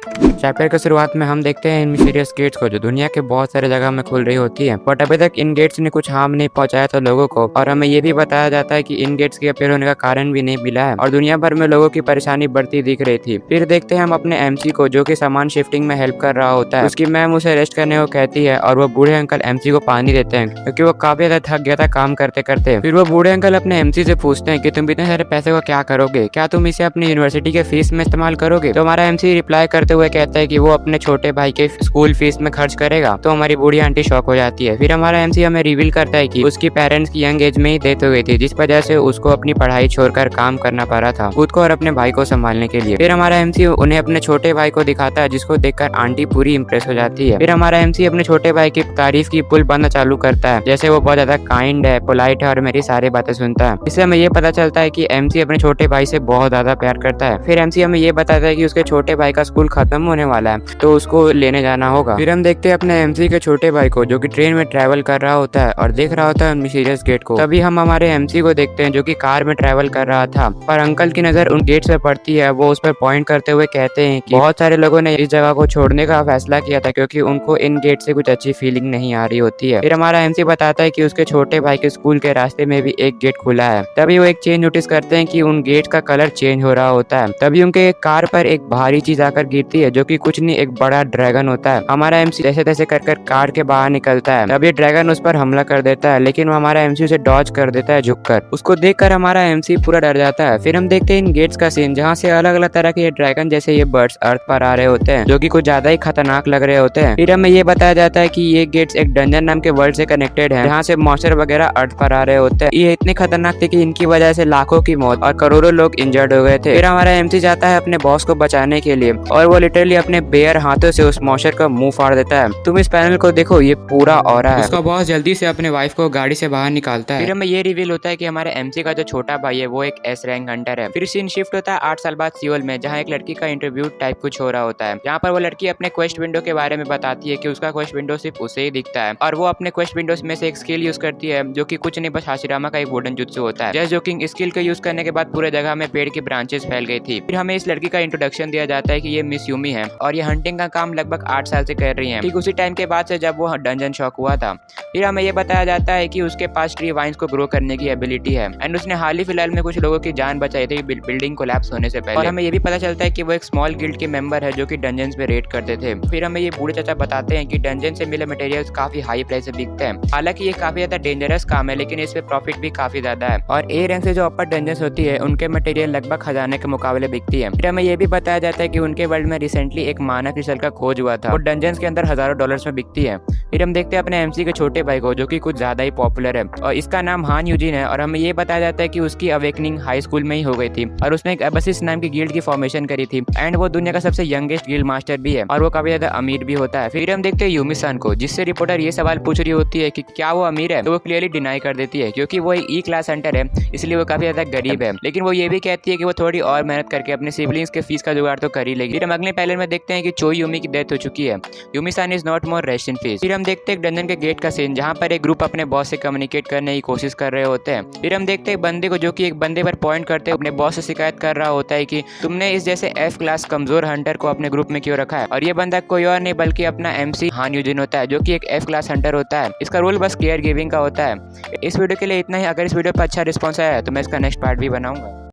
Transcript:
Chapter की शुरुआत में हम देखते हैं इन मिस्टीरियस गेट्स को जो दुनिया के बहुत सारे जगह में खुल रही होती है, बट अभी तक इन गेट्स ने कुछ हार्म नहीं पहुंचाया था लोगों को। और हमें ये भी बताया जाता है कि इन गेट्स के अपीयर होने का कारण भी नहीं मिला है और दुनिया भर में लोगों की परेशानी बढ़ती दिख रही थी। फिर देखते हैं हम अपने एमसी को जो कि सामान शिफ्टिंग में हेल्प कर रहा होता है। उसकी मैम उसे रेस्ट करने को कहती है और वो बूढ़े अंकल एमसी को पानी देते हैं क्योंकि वो काफी ज्यादा थक गया था काम करते करते। फिर वो बूढ़े अंकल अपने एमसी से पूछते हैं कि तुम इतने सारे पैसे को क्या करोगे, क्या तुम इसे अपनी यूनिवर्सिटी के फीस में इस्तेमाल करोगे। तो हमारा एमसी रिप्लाई करते हुए कहता है कि वो अपने छोटे भाई के स्कूल फीस में खर्च करेगा। तो हमारी बूढ़ी आंटी शॉक हो जाती है। फिर हमारा एमसी हमें रिवील करता है कि उसकी पेरेंट्स की यंग एज में ही डेथ हो गई थी, जिस वजह से उसको अपनी पढ़ाई छोड़कर काम करना पड़ा था खुद को और अपने भाई को संभालने के लिए। फिर हमारा एमसी उन्हें अपने छोटे भाई को दिखाता है जिसको देखकर आंटी पूरी इंप्रेस हो जाती है। फिर हमारा एमसी अपने छोटे भाई की तारीफ की पुल बंद चालू करता है, जैसे वो बहुत ज्यादा काइंड है, पोलाइट है और मेरी सारी बातें सुनता है। इससे हमें ये पता चलता है कि एमसी अपने छोटे भाई से बहुत ज्यादा प्यार करता है। फिर एमसी हमें ये बताता है कि उसके छोटे भाई का स्कूल खत्म होने वाला है तो उसको लेने जाना होगा। फिर हम देखते हैं अपने एमसी के छोटे भाई को जो कि ट्रेन में ट्रैवल कर रहा होता है और देख रहा होता है मिस्टीरियस गेट को। तभी हम हमारे एमसी को देखते हैं जो कि कार में ट्रैवल कर रहा था, पर अंकल की नजर उन गेट्स पे पड़ती है। वो उस पर पॉइंट करते हुए कहते हैं कि बहुत सारे लोगों ने इस जगह को छोड़ने का फैसला किया था क्योंकि उनको इन गेट से कुछ अच्छी फीलिंग नहीं आ रही होती है। फिर हमारा एमसी बताता है कि उसके छोटे भाई के स्कूल के रास्ते में भी एक गेट खुला है। तभी वो एक चेंज नोटिस करते हैं कि उन गेट का कलर चेंज हो रहा होता है। तभी उनके कार पर एक भारी चीज आकर गिरती है जो कि कुछ नहीं एक बड़ा ड्रैगन होता है। हमारा एमसी जैसे तैसे कर कार के बाहर निकलता है। तब ये ड्रैगन उस पर हमला कर देता है, लेकिन हमारा एमसी उसे डॉज कर देता है झुककर। उसको देखकर हमारा एमसी पूरा डर जाता है। फिर हम देखते हैं इन गेट्स का सीन जहाँ से अलग अलग तरह के ये ड्रैगन जैसे ये बर्ड्स अर्थ पर आ रहे होते हैं जो कि कुछ ज्यादा ही खतरनाक लग रहे होते हैं। फिर हमें ये बताया जाता है कि ये गेट्स एक डंजन नाम के वर्ल्ड से कनेक्टेड है जहाँ से मॉन्स्टर वगैरह अर्थ पर आ रहे होते हैं। ये इतने खतरनाक थे कि इनकी वजह से लाखों की मौत और करोड़ों लोग इंजर्ड हो गए थे। फिर हमारा एमसी जाता है अपने बॉस को बचाने के लिए और वो लिटरली अपने बेयर हाथों से उस मॉन्स्टर का मुंह फाड़ देता है। तुम इस पैनल को देखो, ये पूरा ऑरा है। उसका बॉस जल्दी से अपने वाइफ को गाड़ी से बाहर निकालता है। फिर हमें ये रिवील होता है कि हमारे एमसी का जो छोटा भाई है वो एक एस रैंक हंटर है। फिर सीन शिफ्ट होता है 8 साल बाद सियोल में, जहाँ एक लड़की का इंटरव्यू टाइप कुछ हो रहा होता है। यहाँ पर वो लड़की अपने क्वेस्ट विंडो के बारे में बताती है कि उसका क्वेस्ट विंडो सिर्फ उसे ही दिखता है और वो अपने क्वेस्ट विंडोज में से एक स्किल यूज करती है जो कि कुछ नहीं बस हाशिरामा का एक वुडन जुत्सु होता है। जस्ट जोकिंग स्किल को यूज करने के बाद पूरे जगह में पेड़ की ब्रांचेस फैल गई थी। फिर हमें इस लड़की का इंट्रोडक्शन दिया जाता है कि ये मिस यूमी है और ये हंटिंग का काम लगभग 8 साल से कर रही है, ठीक उसी टाइम के बाद से जब वो डंजन शॉक हुआ था। फिर हमें ये बताया जाता है कि उसके पास ट्री वाइन्स को ग्रो करने की एबिलिटी है एंड उसने हाल ही फिलहाल में कुछ लोगों की जान बचाई थी बिल्डिंग कोलैप्स होने से पहले। और हमें ये भी पता चलता है कि वो एक स्मॉल गिल्ड के मेंबर है जो कि डंजन्स में रेड करते थे। फिर हमें ये बूढ़े चाचा बताते हैं कि डंजन से मिले मटेरियल्स काफी हाई प्राइस से बिकते हैं। हालांकि ये काफी ज्यादा डेंजरस काम है लेकिन इस पे प्रॉफिट भी काफी ज्यादा है और ए रैंक से जो अपर डंजन्स होती है उनके मटेरियल लगभग खजाने के मुकाबले बिकती है। फिर हमें ये भी बताया जाता है कि उनके वर्ल्ड में रिसेंटली एक मानव क्रिस्टल का खोज हुआ था और डंजन्स के अंदर हजारों डॉलर्स में बिकती है। फिर हम देखते हैं अपने एमसी के छोटे भाई को जो कि कुछ ज्यादा ही पॉपुलर है और इसका नाम हान यूजिन है और हमें ये बताया जाता है कि उसकी अवेकनिंग हाई स्कूल में ही हो गई थी और उसने एक एबसिस नाम की गिल्ड की फॉर्मेशन करी थी एंड वो दुनिया का सबसे यंगेस्ट गिल्ड मास्टर भी है और वो काफी ज्यादा अमीर भी होता है। फिर हम देखते हैं यूमी सान को, जिससे रिपोर्टर ये सवाल पूछ रही होती है कि क्या वो अमीर है, तो वो क्लियरली डिनाई कर देती है क्योंकि वो एक ई क्लास हंटर है इसलिए वो काफी ज्यादा गरीब है। लेकिन वो ये भी कहती है कि वो थोड़ी और मेहनत करके अपने सिबलिंग्स के फीस का जुगाड़ तो कर ही लेगी। फिर हम अगले पैनल में देखते हैं कि चोई यूमी की डेथ हो चुकी है। यूमी सान is not more rest in peace. फिर हम देखते हैं डंजन के गेट का सीन जहाँ पर एक ग्रुप अपने बॉस से कम्युनिकेट करने की कोशिश कर रहे होते हैं। फिर हम देखते हैं एक बंदे को जो कि एक बंदे पर पॉइंट करते हुए अपने बॉस से शिकायत कर रहा होता है कि तुमने इस जैसे एफ क्लास कमजोर हंटर को अपने ग्रुप में क्यों रखा है। और ये बंदा कोई और नहीं बल्कि अपना एमसी हान यूजिन होता है जो कि एक एफ क्लास हंटर होता है। इसका रोल बस केयर गिविंग का होता है। इस वीडियो के लिए इतना ही। अगर इस वीडियो पर अच्छा रिस्पॉन्स आया तो मैं इसका नेक्स्ट पार्ट भी बनाऊंगा।